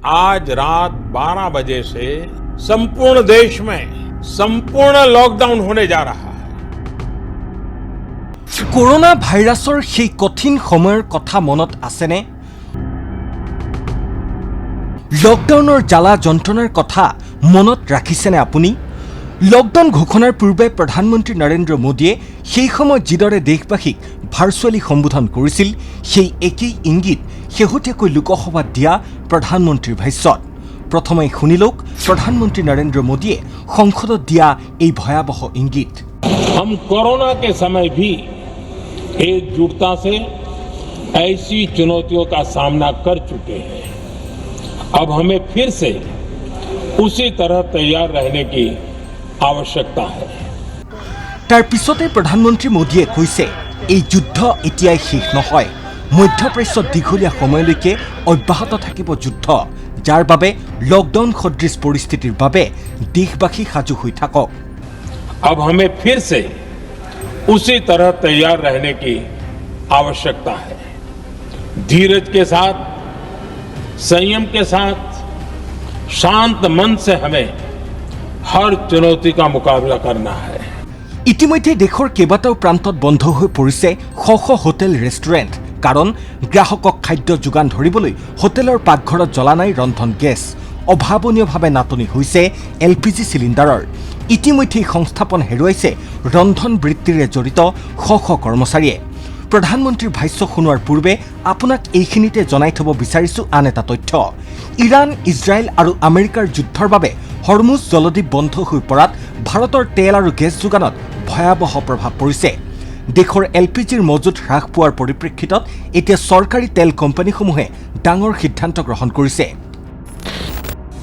आज रात 12 बजे से संपूर्ण देश में संपूर्ण लॉकडाउन होने जा रहा है। कोरोना भाइरासर সেই কঠিন সময়ৰ কথা মনত আছেনে? লকডাউনৰ জ্বালা যন্ত্ৰণাৰ কথা মনত ৰাখিছেনে আপুনি? লকডাউন ঘোষণাৰ পূৰ্বে প্ৰধানমন্ত্ৰী নৰেন্দ্ৰ মোদীয়ে সেই সময় যিদৰে দেশবাসীক ভাৰ্চুৱেলি সম্বোধন কৰিছিল সেই একেই ইংগিত শেহতীয়াকৈ লোকসভাত দিয়া প্ৰধানমন্ত্ৰীৰ ভাষ্যত। প্ৰথমে শুনিলওক প্ৰধানমন্ত্ৰী নৰেন্দ্ৰ মোদীয়ে সংসদত দিয়া এই ভয়াবহ ইংগিত। हम कोरोना के समय भी एकजुटता से ऐसी चुनौतियों का सामना कर चुके हैं। अब हमें फिर से उसी तरह तैयार रहने की आवश्यकता है। তাৰ পিছতে প্ৰধানমন্ত্ৰী মোদীয়ে কৈছে এই যুদ্ধ এতিয়াই শেষ নহয়, মধ্যপ্ৰাচ্যত দীঘলীয়া সময়লৈকে অব্যাহত থাকিব যুদ্ধ, যাৰ বাবে লকডাউন সদৃশ পৰিস্থিতিৰ বাবে দেশবাসী সাজু হৈ থাকক। अब हमें फिर से उसी तरह तैयार रहने की आवश्यकता है। धीरज के साथ, संयम के साथ, शांत मन से हमें हर चुनौती का मुकाबला करना है। ইতিমধ্যে দেশৰ কেইবাটাও প্ৰান্তত বন্ধ হৈ পৰিছে শ শ হোটেল ৰেষ্টুৰেণ্ট, কাৰণ গ্ৰাহকক খাদ্য যোগান ধৰিবলৈ হোটেলৰ পাকঘৰত জ্বলা নাই ৰন্ধন গেছ। অভাৱনীয়ভাৱে নাটনি হৈছে LPG চিলিণ্ডাৰৰ। ইতিমধ্যে সংস্থাপন হেৰুৱাইছে ৰন্ধন বৃত্তিৰে জড়িত শ শ কৰ্মচাৰীয়ে। প্ৰধানমন্ত্ৰীৰ ভাষ্য শুনোৱাৰ পূৰ্বে আপোনাক এইখিনিতে জনাই থব বিচাৰিছো আন এটা তথ্য। ইৰাণ, ইজৰাইল আৰু আমেৰিকাৰ যুদ্ধৰ বাবে হৰমুজ জলদ্বীপ বন্ধ হৈ পৰাত ভাৰতৰ তেল আৰু গেছ যোগানত ভয়াৱহ প্ৰভাৱ পৰিছে। দেশৰ LPGৰ মজুত হ্ৰাস পোৱাৰ পৰিপ্ৰেক্ষিতত এতিয়া চৰকাৰী তেল কোম্পানীসমূহে ডাঙৰ সিদ্ধান্ত গ্ৰহণ কৰিছে।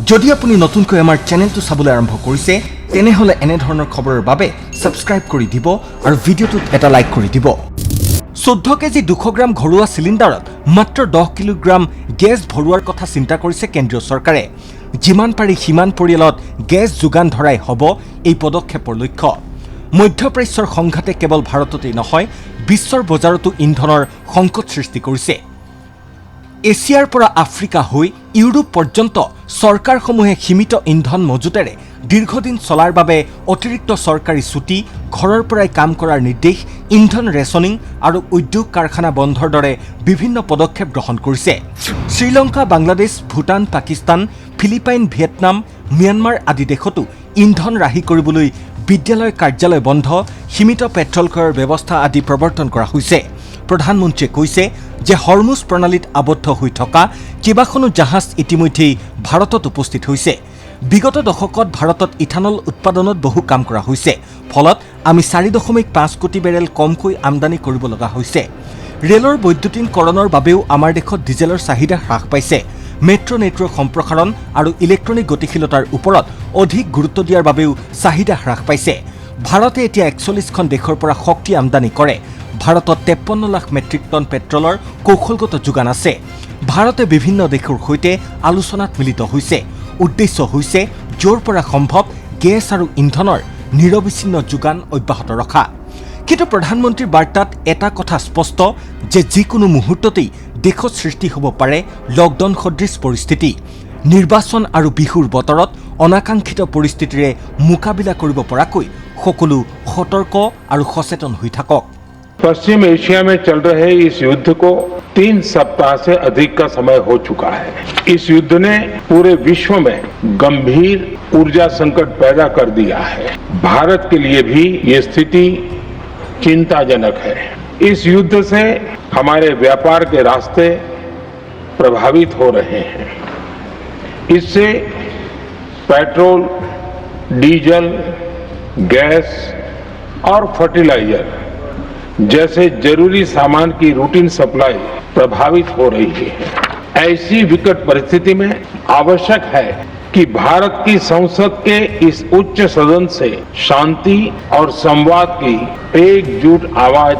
যদি আপুনি নতুনকৈ আমাৰ চেনেলটো চাবলৈ আৰম্ভ কৰিছে তেনেহ'লে এনেধৰণৰ খবৰৰ বাবে ছাবস্ক্ৰাইব কৰি দিব আৰু ভিডিঅ'টোত এটা লাইক কৰি দিব। 14 কেজি 200 গ্ৰাম ঘৰুৱা চিলিণ্ডাৰত মাত্ৰ 10 কিলোগ্ৰাম গেছ ভৰোৱাৰ কথা চিন্তা কৰিছে কেন্দ্ৰীয় চৰকাৰে। যিমান পাৰি সিমান পৰিয়ালত গেছ যোগান ধৰাই হ'ব এই পদক্ষেপৰ লক্ষ্য। মধ্যপ্ৰাচ্যৰ সংঘাতে কেৱল ভাৰততেই নহয়, বিশ্বৰ বজাৰতো ইন্ধনৰ সংকট সৃষ্টি কৰিছে। এছিয়াৰ পৰা আফ্ৰিকা হৈ ইউৰোপ পৰ্যন্ত চৰকাৰসমূহে সীমিত ইন্ধন মজুতেৰে দীৰ্ঘদিন চলাৰ বাবে অতিৰিক্ত চৰকাৰী ছুটী, ঘৰৰ পৰাই কাম কৰাৰ নিৰ্দেশ, ইন্ধন ৰেচনিং আৰু উদ্যোগ কাৰখানা বন্ধৰ দৰে বিভিন্ন পদক্ষেপ গ্ৰহণ কৰিছে। Sri Lanka, Bangladesh, Bhutan, Pakistan, Philippines, Vietnam, Myanmar আদি দেশতো ইন্ধন ৰাহি কৰিবলৈ বিদ্যালয়, কাৰ্যালয় বন্ধ, সীমিত পেট্ৰল ক্ৰয়ৰ ব্যৱস্থা আদি প্ৰৱৰ্তন কৰা হৈছে। প্ৰধানমন্ত্ৰীয়ে কৈছে যে হৰমুজ প্ৰণালীত আবদ্ধ হৈ থকা কেইবাখনো জাহাজ ইতিমধ্যেই ভাৰতত উপস্থিত হৈছে। বিগত দশকত ভাৰতত ইথানল উৎপাদনত বহু কাম কৰা হৈছে, ফলত আমি 4.5 কোটি বেৰেল কমকৈ আমদানি কৰিব লগা হৈছে। ৰেলৰ বৈদ্যুতিকৰণৰ বাবেও আমাৰ দেশত ডিজেলৰ চাহিদা হ্ৰাস পাইছে। মেট্ৰ' নেটৱৰ্ক সম্প্ৰসাৰণ আৰু ইলেক্ট্ৰনিক গতিশীলতাৰ ওপৰত অধিক গুৰুত্ব দিয়াৰ বাবেও চাহিদা হ্ৰাস পাইছে। ভাৰতে এতিয়া 41খন দেশৰ পৰা শক্তি আমদানি কৰে। ভাৰতত 53 লাখ মেট্ৰিক টন পেট্ৰলৰ কৌশলগত যোগান আছে। ভাৰতে বিভিন্ন দেশৰ সৈতে আলোচনাত মিলিত হৈছে। উদ্দেশ্য হৈছে য'ৰ পৰা সম্ভৱ গেছ আৰু ইন্ধনৰ নিৰবিচ্ছিন্ন যোগান অব্যাহত ৰখা। কিন্তু প্ৰধানমন্ত্ৰীৰ বাৰ্তাত এটা কথা স্পষ্ট যে যিকোনো মুহূৰ্ততেই দেশত সৃষ্টি হ'ব পাৰে লকডাউন সদৃশ পৰিস্থিতি। নিৰ্বাচন আৰু বিহুৰ বতৰত অনাকাংক্ষিত পৰিস্থিতিৰে মোকাবিলা কৰিব পৰাকৈ সকলো সতৰ্ক আৰু সচেতন হৈ থাকক। पश्चिम एशिया में चल रहे इस युद्ध को 3 सप्ताह से अधिक का समय हो चुका है। इस युद्ध ने पूरे विश्व में गंभीर ऊर्जा संकट पैदा कर दिया है। भारत के लिए भी ये स्थिति चिंताजनक है। इस युद्ध से हमारे व्यापार के रास्ते प्रभावित हो रहे हैं। इससे पेट्रोल, डीजल, गैस और फर्टिलाइजर जैसे जरूरी सामान की रूटीन सप्लाई प्रभावित हो रही है। ऐसी विकट परिस्थिति में आवश्यक है कि भारत की संसद के इस उच्च सदन से शांति और संवाद की एकजुट आवाज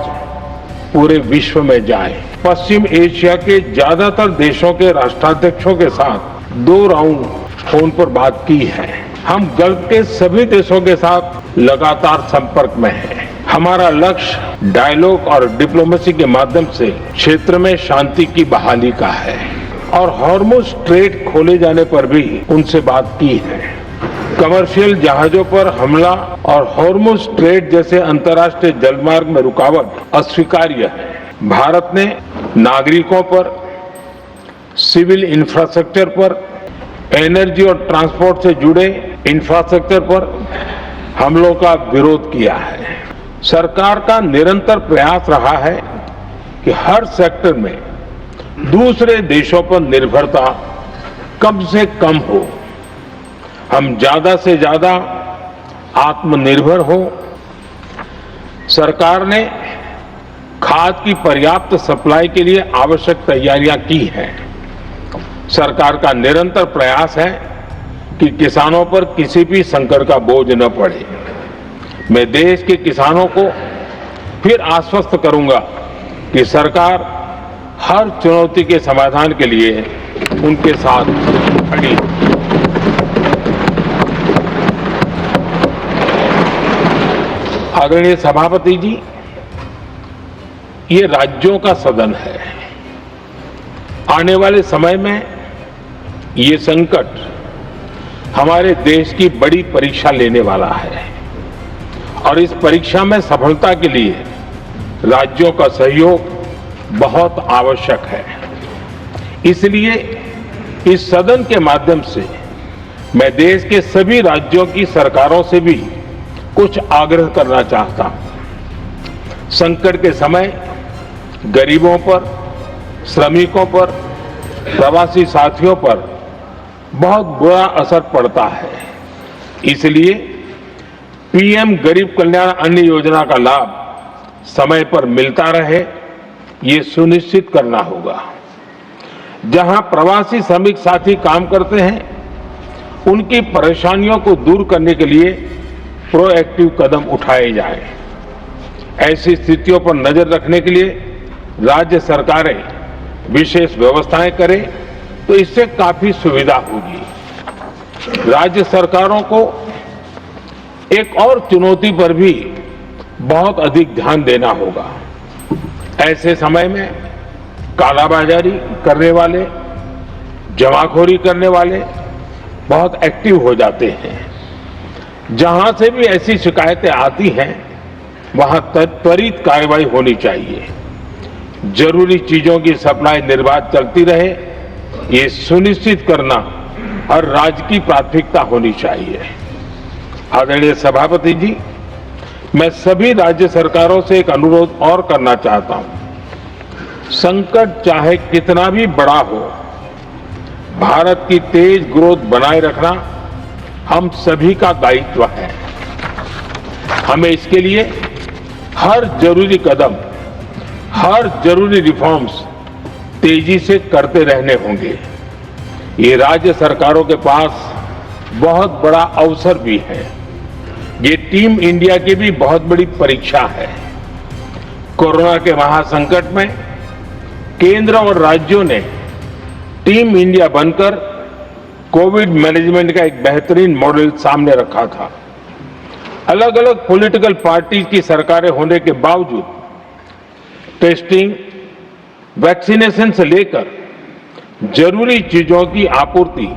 पूरे विश्व में जाए। पश्चिम एशिया के ज्यादातर देशों के राष्ट्राध्यक्षों के साथ 2 राउंड फोन पर बात की है। हम गल्फ के सभी देशों के साथ लगातार संपर्क में हैं। हमारा लक्ष्य डायलॉग और डिप्लोमेसी के माध्यम से क्षेत्र में शांति की बहाली का है। और हॉर्मुज स्ट्रेट खोले जाने पर भी उनसे बात की है। कमर्शियल जहाजों पर हमला और हॉर्मुज स्ट्रेट जैसे अंतर्राष्ट्रीय जलमार्ग में रुकावट अस्वीकार्य है। भारत ने नागरिकों पर, सिविल इंफ्रास्ट्रक्चर पर, एनर्जी और ट्रांसपोर्ट से जुड़े इंफ्रास्ट्रक्चर पर हमलों का विरोध किया है। सरकार का निरंतर प्रयास रहा है कि हर सेक्टर में दूसरे देशों पर निर्भरता कम से कम हो, हम ज्यादा से ज्यादा आत्मनिर्भर हो। सरकार ने खाद की पर्याप्त सप्लाई के लिए आवश्यक तैयारियां की हैं। सरकार का निरंतर प्रयास है कि किसानों पर किसी भी संकट का बोझ न पड़े। मैं देश के किसानों को फिर आश्वस्त करूंगा कि सरकार हर चुनौती के समाधान के लिए उनके साथ खड़ी है। आदरणीय सभापति जी, ये राज्यों का सदन है। आने वाले समय में ये संकट हमारे देश की बड़ी परीक्षा लेने वाला है और इस परीक्षा में सफलता के लिए राज्यों का सहयोग बहुत आवश्यक है। इसलिए इस सदन के माध्यम से मैं देश के सभी राज्यों की सरकारों से भी कुछ आग्रह करना चाहता हूं। संकट के समय गरीबों पर, श्रमिकों पर, प्रवासी साथियों पर बहुत बुरा असर पड़ता है। इसलिए पीएम गरीब कल्याण अन्न योजना का लाभ समय पर मिलता रहे, ये सुनिश्चित करना होगा। जहां प्रवासी श्रमिक साथी काम करते हैं, उनकी परेशानियों को दूर करने के लिए प्रोएक्टिव कदम उठाए जाएं। ऐसी स्थितियों पर नजर रखने के लिए राज्य सरकारें विशेष व्यवस्थाएं करें तो इससे काफी सुविधा होगी। राज्य सरकारों को एक और चुनौती पर भी बहुत अधिक ध्यान देना होगा। ऐसे समय में कालाबाजारी करने वाले, जमाखोरी करने वाले बहुत एक्टिव हो जाते हैं। जहां से भी ऐसी शिकायतें आती हैं, वहां त्वरित कार्रवाई होनी चाहिए। जरूरी चीजों की सप्लाई निर्बाध चलती रहे, ये सुनिश्चित करना हर राज्य की प्राथमिकता होनी चाहिए। आदरणीय सभापति जी, मैं सभी राज्य सरकारों से एक अनुरोध और करना चाहता हूं। संकट चाहे कितना भी बड़ा हो, भारत की तेज ग्रोथ बनाए रखना हम सभी का दायित्व है। हमें इसके लिए हर जरूरी कदम, हर जरूरी रिफॉर्म्स तेजी से करते रहने होंगे। ये राज्य सरकारों के पास बहुत बड़ा अवसर भी है। ये टीम इंडिया की भी बहुत बड़ी परीक्षा है। कोरोना के महासंकट में केंद्र और राज्यों ने टीम इंडिया बनकर कोविड मैनेजमेंट का एक बेहतरीन मॉडल सामने रखा था। अलग अलग पॉलिटिकल पार्टी की सरकारें होने के बावजूद टेस्टिंग, वैक्सीनेशन से लेकर जरूरी चीजों की आपूर्ति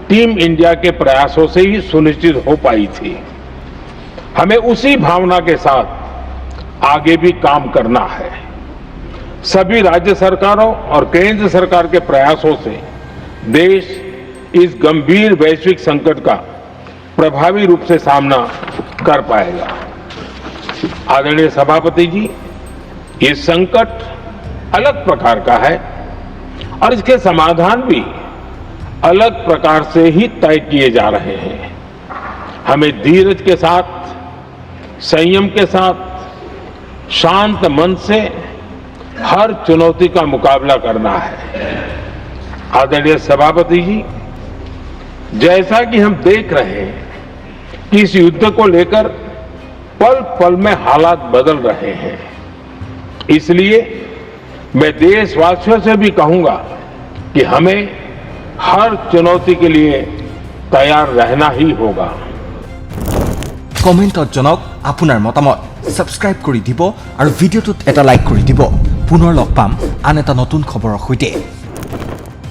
टीम इंडिया के प्रयासों से ही सुनिश्चित हो पाई थी। हमें उसी भावना के साथ आगे भी काम करना है। सभी राज्य सरकारों और केंद्र सरकार के प्रयासों से देश इस गंभीर वैश्विक संकट का प्रभावी रूप से सामना कर पाएगा। आदरणीय सभापति जी, ये संकट अलग प्रकार का है और इसके समाधान भी अलग प्रकार से ही तय किए जा रहे हैं। हमें धीरज के साथ, संयम के साथ, शांत मन से हर चुनौती का मुकाबला करना है। आदरणीय सभापति जी, जैसा कि हम देख रहे हैं कि इस युद्ध को लेकर पल पल में हालात बदल रहे हैं, इसलिए मैं देशवासियों से भी कहूंगा कि हमें हर चुनौती के लिए तैयार रहना ही होगा। कमेन्टत जनक आपुनार मतामत सबस्क्राइब करि দিব और भिडिओटुत एटा लाइक करि দিব। पुनर लग पाम आन एटा नतुन खबरर सैते।